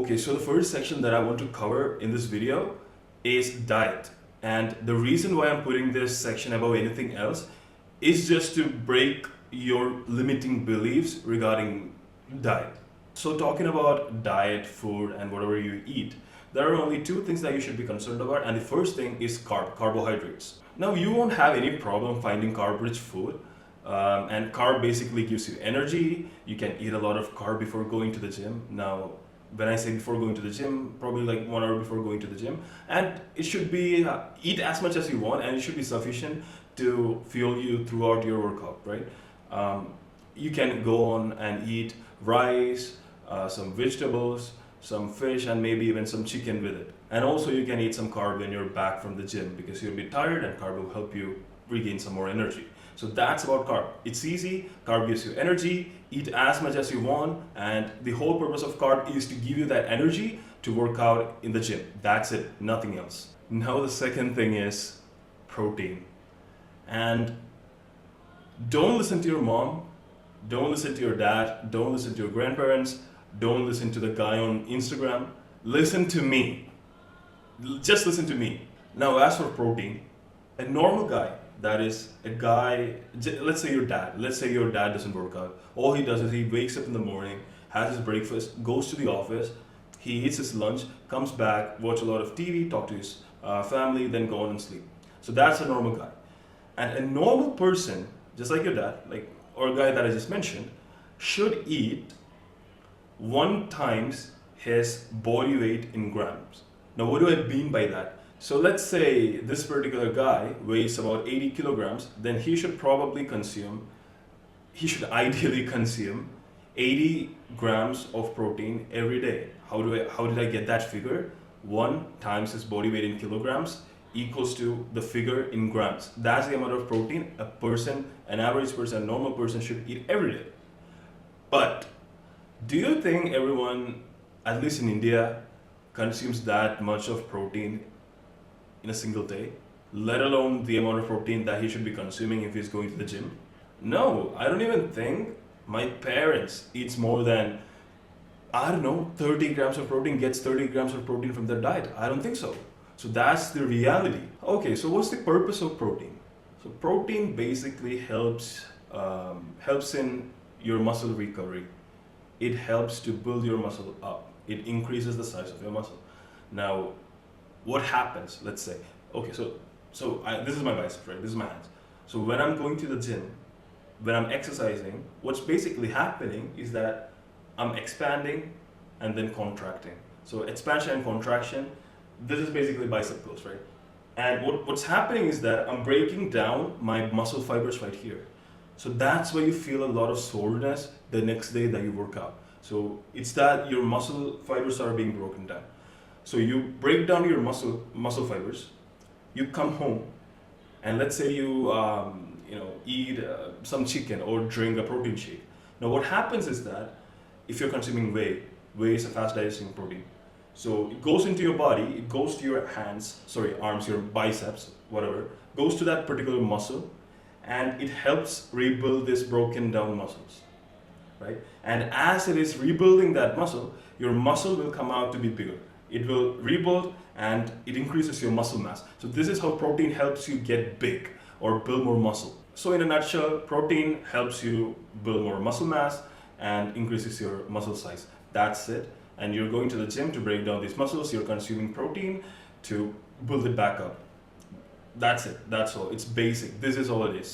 Okay, so the first section that I want to cover in this video is diet. And the reason why I'm putting this section above anything else is just to break your limiting beliefs regarding diet. So talking about diet, food, and whatever you eat, there are only two things that you should be concerned about, and the first thing is carbohydrates. Now you won't have any problem finding carb-rich food, and carb basically gives you energy. You can eat a lot of carb before going to the gym. Now, when I say before going to the gym, probably like 1 hour before going to the gym, and it should be eat as much as you want, and it should be sufficient to fuel you throughout your workout, right? You can go on and eat rice, some vegetables, some fish, and maybe even some chicken with it. And also you can eat some carb when you're back from the gym because you'll be tired, and carb will help you regain some more energy. So that's about carb. It's easy. Carb gives you energy. Eat as much as you want, and the whole purpose of carb is to give you that energy to work out in the gym. That's it, nothing else. Now the second thing is protein. And don't listen to your mom, don't listen to your dad, don't listen to your grandparents, don't listen to the guy on Instagram. Listen to me. Just listen to me. Now as for protein, a normal guy, that is a guy, let's say your dad doesn't work out. All he does is he wakes up in the morning, has his breakfast, goes to the office, he eats his lunch, comes back, watch a lot of TV, talk to his family, then go on and sleep. So that's a normal guy. And a normal person, just like your dad, or a guy that I just mentioned, should eat 1 times his body weight in grams. Now what do I mean by that? So let's say this particular guy weighs about 80 kilograms, then he should ideally consume 80 grams of protein every day. How did I get that figure? 1 times his body weight in kilograms equals to the figure in grams. That's the amount of protein an average person, a normal person should eat every day. But do you think everyone, at least in India, consumes that much of protein in a single day, let alone the amount of protein that he should be consuming if he's going to the gym? No, I don't even think my parents eats more than, 30 grams of protein, gets 30 grams of protein from their diet. I don't think so. So that's the reality. Okay, so what's the purpose of protein? So protein basically helps in your muscle recovery. It helps to build your muscle up. It increases the size of your muscle. Now, what happens, let's say, okay, so this is my bicep, right? This is my hands. So when I'm going to the gym, when I'm exercising, what's basically happening is that I'm expanding and then contracting. So expansion and contraction, this is basically bicep curls, right? And what's happening is that I'm breaking down my muscle fibers right here. So that's why you feel a lot of soreness the next day that you work out. So it's that your muscle fibers are being broken down. So you break down your muscle fibers, you come home, and let's say you eat some chicken or drink a protein shake. Now what happens is that if you're consuming whey is a fast digesting protein. So it goes into your body, it goes to your arms, your biceps, whatever, goes to that particular muscle, and it helps rebuild these broken down muscles, right? And as it is rebuilding that muscle, your muscle will come out to be bigger. It will rebuild and it increases your muscle mass. So this is how protein helps you get big or build more muscle. So in a nutshell, protein helps you build more muscle mass and increases your muscle size. That's it. And you're going to the gym to break down these muscles. You're consuming protein to build it back up. That's it. That's all. It's basic. This is all it is.